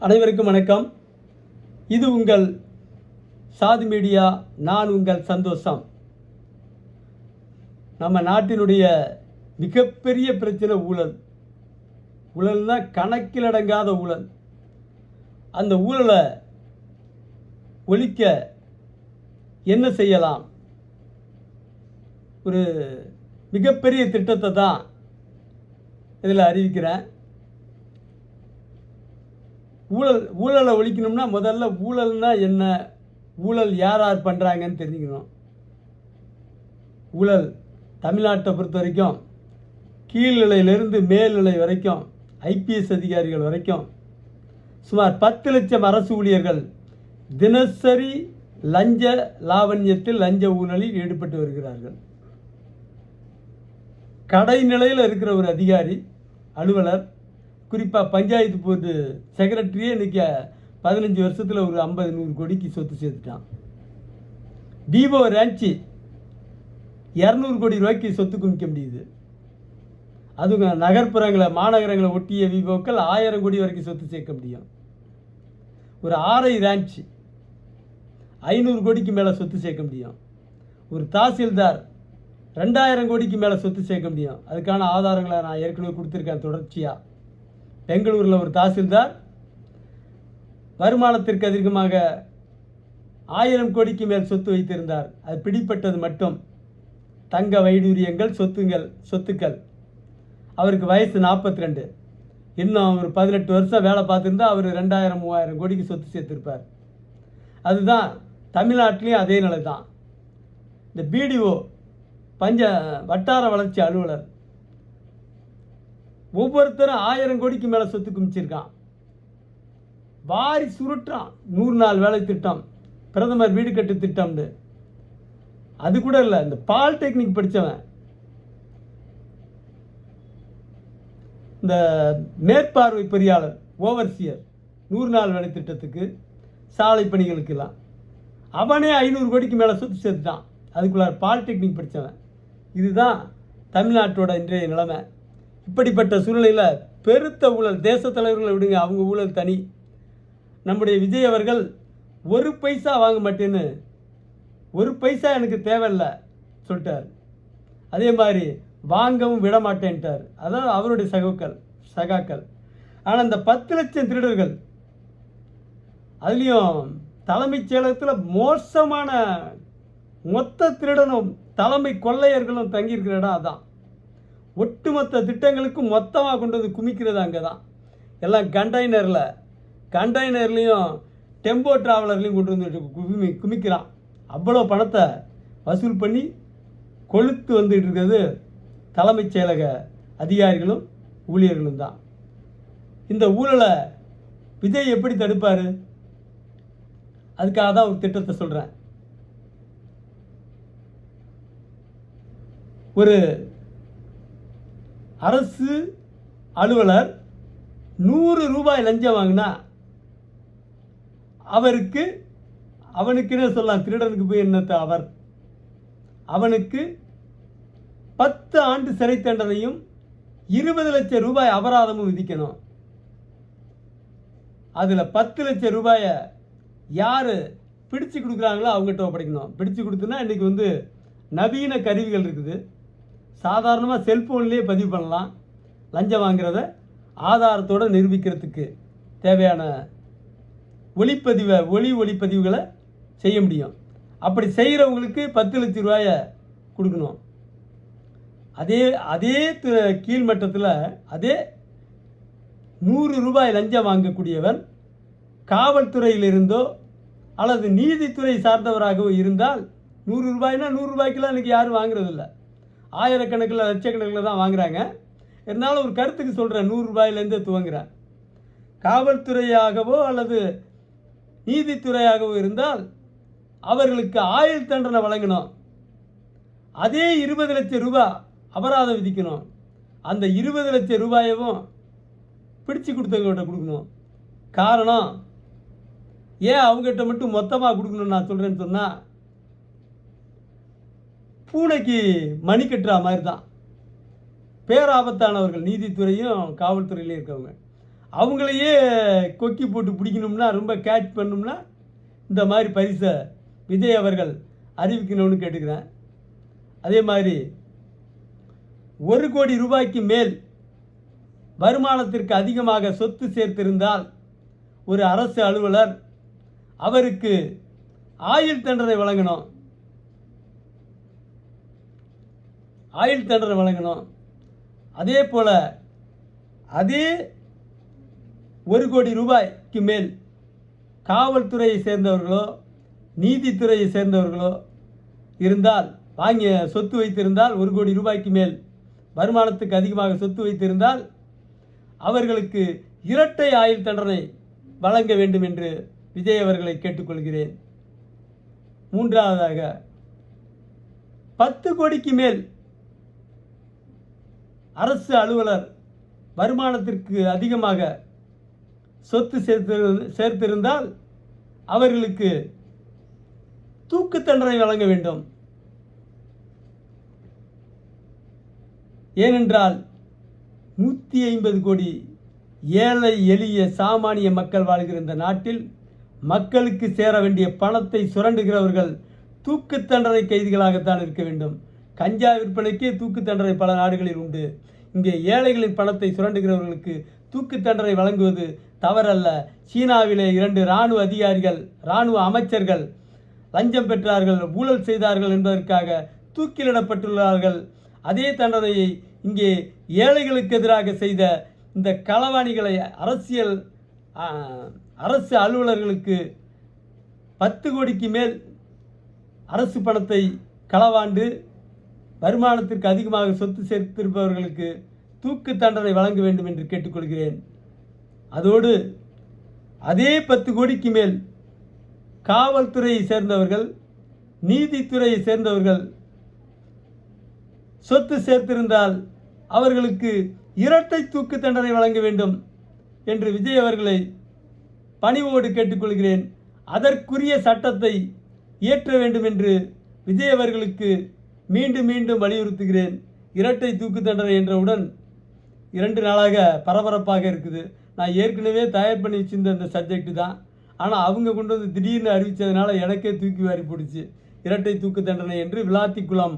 அனைவருக்கும் வணக்கம். இது உங்கள் சாதி மீடியா. நான் உங்கள் சந்தோஷம். நம்ம நாட்டினுடைய மிகப்பெரிய பிரச்சனை ஊழல். ஊழல்னா கணக்கில் அடங்காத ஊழல். அந்த ஊழலை ஒழிக்க என்ன செய்யலாம்? ஒரு மிகப்பெரிய திட்டத்தை தான் இதில் அறிவிக்கிறேன். ஊழலை ஒழிக்கணும்னா முதல்ல ஊழல்னா என்ன, ஊழல் யார் யார் பண்ணுறாங்கன்னு தெரிஞ்சுக்கணும். ஊழல் தமிழ்நாட்டை பொறுத்த வரைக்கும் கீழ்நிலையிலிருந்து மேல்நிலை வரைக்கும் ஐபிஎஸ் அதிகாரிகள் வரைக்கும் சுமார் 10 லட்சம் அரசு ஊழியர்கள் தினசரி லஞ்ச லாவண்யத்தில் லஞ்ச ஊழலில் ஈடுபட்டு வருகிறார்கள். கடைநிலையில் இருக்கிற ஒரு அதிகாரி அலுவலர், குறிப்பாக பஞ்சாயத்து போர்டு செக்ரட்டரியே இன்றைக்கி 15 வருஷத்தில் ஒரு 50-100 கோடிக்கு சொத்து சேர்த்துட்டான். டிஓ ரேஞ்சி 200 கோடி ரூபாய்க்கு சொத்து குமிக்க முடியுது. அதுங்க நகர்ப்புறங்களை மாநகரங்களை ஒட்டிய விவோக்கள் 1000 கோடி வரைக்கும் சொத்து சேர்க்க முடியும். ஒரு ஆர்ஐ ரேஞ்ச் 500 கோடிக்கு மேலே சொத்து சேர்க்க முடியும். ஒரு தாசில்தார் 2000 கோடிக்கு மேலே சொத்து சேர்க்க முடியும். அதுக்கான ஆதாரங்களை நான் ஏற்கனவே கொடுத்துருக்கேன் தொடர்ச்சியாக. பெங்களூரில் ஒரு தாசில்தார் வருமானத்திற்கு அதிகமாக 1000 கோடிக்கு மேல் சொத்து வைத்திருந்தார். அது பிடிப்பட்டது மட்டும் தங்க வைடூரியங்கள் சொத்துக்கள். அவருக்கு வயசு 42. இன்னும் ஒரு 18 வருஷம் வேலை பார்த்துருந்தா அவர் 2000-3000 கோடிக்கு சொத்து சேர்த்துருப்பார். அதுதான் தமிழ்நாட்டிலையும் அதே நிலை தான். இந்த பிடிஓ வட்டார வளர்ச்சி அலுவலர் ஒவ்வொருத்தரும் 1000 கோடிக்கு மேலே சொத்து குமிச்சிருக்கான். வாரி சுருட்டான். 100 நாள் வேலை திட்டம், பிரதமர் வீடு கட்டு திட்டம்னு. அது கூட இல்லை, இந்த பாலிடெக்னிக் படித்தவன், இந்த மேற்பார்வை பொறியாளர் ஓவர்சியர் 100 நாள் வேலை திட்டத்துக்கு சாலை பணிகளுக்கெல்லாம் அவனே 500 கோடிக்கு மேலே சொத்து சேர்த்துட்டான். அதுக்குள்ள பாலிடெக்னிக் படித்தவன். இதுதான் தமிழ்நாட்டோட இன்றைய நிலைமை. இப்படிப்பட்ட சூழ்நிலையில் பெருத்த ஊழல், தேச தலைவர்களை விடுங்க, அவங்க ஊழல் தனி. நம்முடைய விஜய் அவர்கள் 1 பைசா வாங்க மாட்டேன்னு, 1 பைசா எனக்கு தேவையில்லை சொல்லிட்டார். அதே மாதிரி வாங்கவும் விட மாட்டேன்ட்டார். அதான் அவருடைய சகாக்கள். ஆனால் இந்த 10 லட்சம் திருடர்கள், அதுலேயும் தலைமைச் செயலகத்தில் மோசமான மொத்த திருடனும் தலைமை கொள்ளையர்களும் தங்கியிருக்கிற இடம் அதான். ஒட்டுமொத்த திட்டங்களுக்கும் மொத்தமாக கொண்டு வந்து குமிக்கிறது அங்கே தான். எல்லாம் கண்டெய்னர்லேயும் டெம்போ ட்ராவலர்லேயும் கொண்டு வந்து குமிக்கிறான். அவ்வளோ பணத்தை வசூல் பண்ணி கொளுத்து வந்துட்டு இருக்கிறது தலைமைச் செயலக அதிகாரிகளும் ஊழியர்களும் தான். இந்த ஊழலை விஜய் எப்படி தடுப்பார்? அதுக்காக தான் ஒரு திட்டத்தை சொல்கிறேன். ஒரு அரசு அலுவலர் 100 ரூபாய் லஞ்சம் வாங்கினா அவனுக்குன்னு சொல்லலாம், திருடனுக்கு போய் என்னத்த அவனுக்கு 10 ஆண்டு சிறை தண்டனையும் 20 லட்சம் ரூபாய் அபராதமும் விதிக்கணும். அதில் 10 லட்சம் ரூபாயை யார் பிடிச்சு கொடுக்குறாங்களோ அவங்ககிட்ட ஒப்படைக்கணும். பிடிச்சு கொடுத்துனா இன்றைக்கி நவீன கருவிகள் இருக்குது. சாதாரணமாக செல்ஃபோன்லேயே பதிவு பண்ணலாம். லஞ்சம் வாங்கிறத ஆதாரத்தோடு நிரூபிக்கிறதுக்கு தேவையான ஒளிப்பதிவுகளை செய்ய முடியும். அப்படி செய்கிறவங்களுக்கு 10 லட்சம் ரூபாயை கொடுக்கணும். அதே கீழ்மட்டத்தில் அதே 100 ரூபாய் லஞ்சம் வாங்கக்கூடியவன் காவல்துறையிலிருந்தோ அல்லது நீதித்துறை சார்ந்தவராகவோ இருந்தால் 100 ரூபாய்னா 100 ரூபாய்க்கெல்லாம் இன்றைக்கி யாரும் வாங்குறதில்ல. ஆயிரக்கணக்கில் லட்சக்கணக்கில் தான் வாங்குறாங்க. இருந்தாலும் ஒரு கருத்துக்கு சொல்கிறேன், 100 ரூபாயிலேருந்தே துவங்குறேன். காவல்துறையாகவோ அல்லது நீதித்துறையாகவோ இருந்தால் அவர்களுக்கு ஆயுள் தண்டனை வழங்கணும். அதே 20 லட்சம் ரூபாய் அபராதம் விதிக்கணும். அந்த 20 லட்சம் ரூபாயவும் பிடிச்சு கொடுத்தவங்ககிட்ட கொடுக்கணும். காரணம், ஏன் அவங்ககிட்ட மட்டும் மொத்தமாக கொடுக்கணும்னு நான் சொல்கிறேன்னு சொன்னால், பூனைக்கு மணி கட்டுற மாதிரி தான் பேராபத்தானவர்கள் நீதித்துறையும் காவல்துறையிலையும் இருக்கவங்க. அவங்களையே கொக்கி போட்டு பிடிக்கணும்னா, ரொம்ப கேட்ச் பண்ணணும்னா இந்த மாதிரி பரிசை விஜய் அவர்கள் அறிவிக்கணும்னு கேட்டுக்கிறேன். அதே மாதிரி 1 கோடி ரூபாய்க்கு மேல் வருமானத்திற்கு அதிகமாக சொத்து சேர்த்திருந்தால் ஒரு அரசு அலுவலர் அவருக்கு ஆயுள் தண்டனை வழங்கணும். ஆயுள் தண்டனை வழங்கணும். அதே போல் அதே 1 கோடி ரூபாய்க்கு மேல் காவல்துறையை சேர்ந்தவர்களோ நீதித்துறையை சேர்ந்தவர்களோ இருந்தால், வாங்கிய சொத்து வைத்திருந்தால் 1 கோடி ரூபாய்க்கு மேல் வருமானத்துக்கு அதிகமாக சொத்து வைத்திருந்தால் அவர்களுக்கு இரட்டை ஆயுள் தண்டனை வழங்க வேண்டும் என்று விஜய் அவர்களை கேட்டுக்கொள்கிறேன். மூன்றாவதாக 10 கோடிக்கு மேல் அரசு அலுவலர் வருமானத்திற்கு அதிகமாக சொத்து சேர்த்திருந்தால் அவர்களுக்கு தூக்கு தண்டனை வழங்க வேண்டும். ஏனென்றால் 150 கோடி ஏழை எளிய சாமானிய மக்கள் வாழ்கிற இந்த நாட்டில் மக்களுக்கு சேர வேண்டிய பணத்தை சுரண்டுகிறவர்கள் தூக்கு தண்டனை கைதிகளாகத்தான் இருக்க வேண்டும். கஞ்சா விற்பனைக்கே தூக்கு தண்டனை பல நாடுகளில் உண்டு. இங்கே ஏழைகளின் பணத்தை சுரண்டுகிறவர்களுக்கு தூக்கு தண்டனை வழங்குவது தவறல்ல. சீனாவிலே 2 இராணுவ அதிகாரிகள், இராணுவ அமைச்சர்கள் லஞ்சம் பெற்றார்கள், ஊழல் செய்தார்கள் என்பதற்காக தூக்கிலிடப்பட்டுள்ளார்கள். அதே தண்டனையை இங்கே ஏழைகளுக்கு எதிராக செய்த இந்த களவாணிகளை அரசு அலுவலர்களுக்கு 10 கோடிக்கு மேல் அரசு பணத்தை களவாண்டு வருமானத்திற்கு அதிகமாக சொத்து சேர்த்திருப்பவர்களுக்கு தூக்கு தண்டனை வழங்க வேண்டும் என்று கேட்டுக்கொள்கிறேன். அதோடு அதே 10 கோடிக்கு மேல் காவல்துறையை சேர்ந்தவர்கள் நீதித்துறையை சேர்ந்தவர்கள் சொத்து சேர்த்திருந்தால் அவர்களுக்கு இரட்டை தூக்கு தண்டனை வழங்க வேண்டும் என்று விஜய் அவர்களை பணிவோடு கேட்டுக்கொள்கிறேன். அதற்குரிய சட்டத்தை இயற்ற வேண்டும் என்று விஜய் அவர்களுக்கு மீண்டும் மீண்டும் வலியுறுத்துகிறேன். இரட்டை தூக்கு தண்டனை என்றவுடன் 2 நாளாக பரபரப்பாக இருக்குது. நான் ஏற்கனவே தயார் பண்ணி வச்சிருந்த அந்த சப்ஜெக்ட் தான். ஆனால் அவங்க கொண்டு வந்து திடீர்னு அறிவித்ததுனால எனக்கே தூக்கி வாரி போடுச்சு. இரட்டை தூக்கு தண்டனை என்று விளாத்திக்குளம்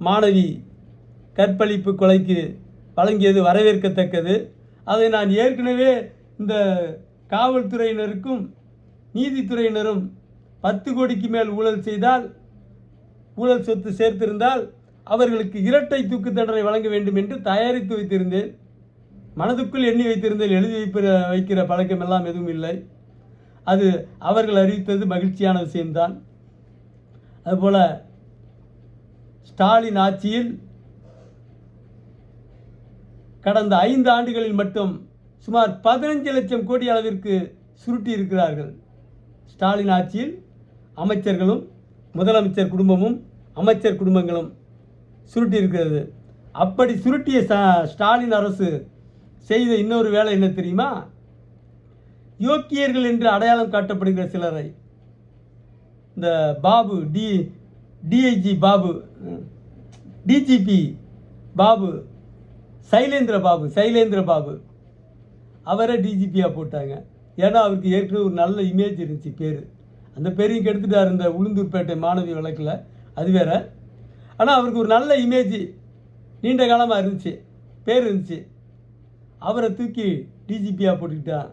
மாணவி கற்பழிப்பு கொலைக்கு வழங்கியது வரவேற்கத்தக்கது. அதை நான் ஏற்கனவே இந்த காவல்துறையினருக்கும் நீதித்துறையினரும் 10 கோடிக்கு மேல் ஊழல் செய்தால், ஊழல் சொத்து சேர்த்திருந்தால் அவர்களுக்கு இரட்டை தூக்கு தண்டனை வழங்க வேண்டும் என்று தயாரித்து வைத்திருந்தேன். மனதுக்குள் எண்ணி வைத்திருந்தேன். எழுதி வைக்கிற பழக்கம் எல்லாம் எதுவும் இல்லை. அது அவர்கள் அறிவித்தது மகிழ்ச்சியான விஷயம்தான். அதுபோல் ஸ்டாலின் ஆட்சியில் கடந்த 5 ஆண்டுகளில் மட்டும் சுமார் 15 லட்சம் கோடி அளவிற்கு சுருட்டி இருக்கிறார்கள். ஸ்டாலின் ஆட்சியில் அமைச்சர்களும் முதலமைச்சர் குடும்பமும் அமைச்சர் குடும்பங்களும் சுருட்டி இருக்கிறது. அப்படி சுருட்டிய ஸ்டாலின் அரசு செய்த இன்னொரு வேலை என்ன தெரியுமா? யோக்கியர்கள் என்று அடையாளம் காட்டப்படுகிற சிலரை, இந்த பாபு டிஐஜி பாபு, டிஜிபி பாபு, சைலேந்திர பாபு அவரை டிஜிபியாக போட்டாங்க. ஏன்னா அவருக்கு ஏற்கனவே ஒரு நல்ல இமேஜ் இருந்துச்சு, பேர். அந்த பேரையும் கெடுத்துட்டார் இந்த உளுந்தூர்பேட்டை மாணவி வழக்கில், அது வேற. ஆனால் அவருக்கு ஒரு நல்ல இமேஜ் நீண்ட காலமாக இருந்துச்சு, பேர் இருந்துச்சு. அவரை தூக்கி டிஜிபியாக போட்டுக்கிட்டான்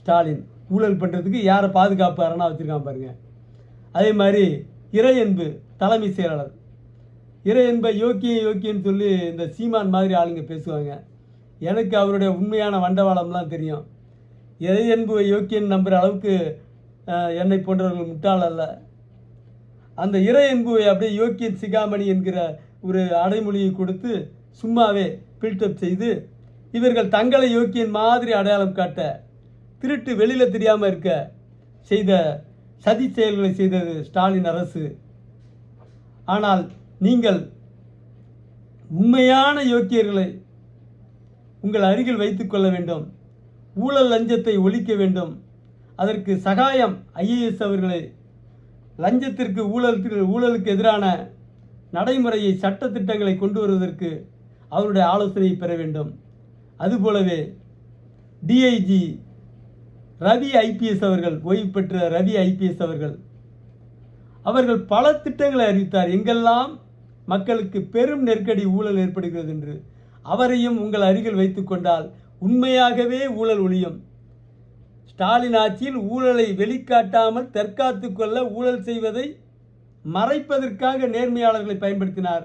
ஸ்டாலின். ஊழல் பண்ணுறதுக்கு யாரை பாதுகாப்பாரனா வச்சுருக்கான் பாருங்கள். அதே மாதிரி இறையன்பு தலைமை செயலாளர், இறையன்பை யோக்கியன்னு சொல்லி இந்த சீமான் மாதிரி ஆளுங்க பேசுவாங்க. எனக்கு அவருடைய உண்மையான வண்டவாளம்லாம் தெரியும். இறையன்பு யோக்கியன் நம்புகிற அளவுக்கு என்னை போன்றவர்கள் முட்டாள் அல்ல. அந்த இறையன்புவை அப்படியே யோக்கியன் சிகாமணி என்கிற ஒரு அடைமொழியை கொடுத்து சும்மாவே பில்டப் செய்து இவர்கள் தங்களை யோக்கியன் மாதிரி அடையாளம் காட்ட, திருட்டு வெளியில் தெரியாமல் இருக்க செய்த சதி செயல்களை செய்தது ஸ்டாலின் அரசு. ஆனால் நீங்கள் உண்மையான யோக்கியர்களை உங்கள் அருகில் வைத்து கொள்ள வேண்டும். ஊழல் லஞ்சத்தை ஒழிக்க வேண்டும். அதற்கு சகாயம் ஐஏஎஸ் அவர்களை லஞ்சத்திற்கு ஊழலுக்கு எதிரான நடைமுறையை சட்டத்திட்டங்களை கொண்டு வருவதற்கு அவருடைய ஆலோசனையை பெற வேண்டும். அதுபோலவே டிஐஜி ரவி ஐபிஎஸ் அவர்கள், ஓய்வு பெற்ற ரவி ஐபிஎஸ் அவர்கள் பல திட்டங்களை அறிவித்தார். எங்கெல்லாம் மக்களுக்கு பெரும் நெருக்கடி, ஊழல் ஏற்படுகிறது என்று. அவரையும் உங்கள் அருகில் வைத்து கொண்டால் உண்மையாகவே ஊழல் ஒழியும். ஸ்டாலின் ஆட்சியில் ஊழலை வெளிக்காட்டாமல் தற்காத்து கொள்ள ஊழல் செய்வதை மறைப்பதற்காக நேர்மையாளர்களை பயன்படுத்தினார்.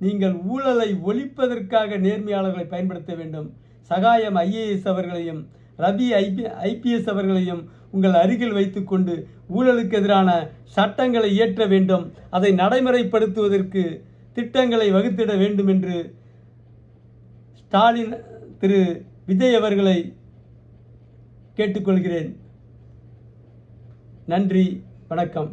நீங்கள் ஊழலை ஒழிப்பதற்காக நேர்மையாளர்களை பயன்படுத்த வேண்டும். சகாயம் ஐஏஎஸ் அவர்களையும் ரவி ஐபிஎஸ் அவர்களையும் உங்கள் அருகில் வைத்துக்கொண்டு ஊழலுக்கு எதிரான சட்டங்களை இயற்ற வேண்டும். அதை நடைமுறைப்படுத்துவதற்கு திட்டங்களை வகுத்திட வேண்டும் என்று ஸ்டாலின் திரு விஜய் அவர்களை கேட்டுக்கொள்கிறேன். நன்றி, வணக்கம்.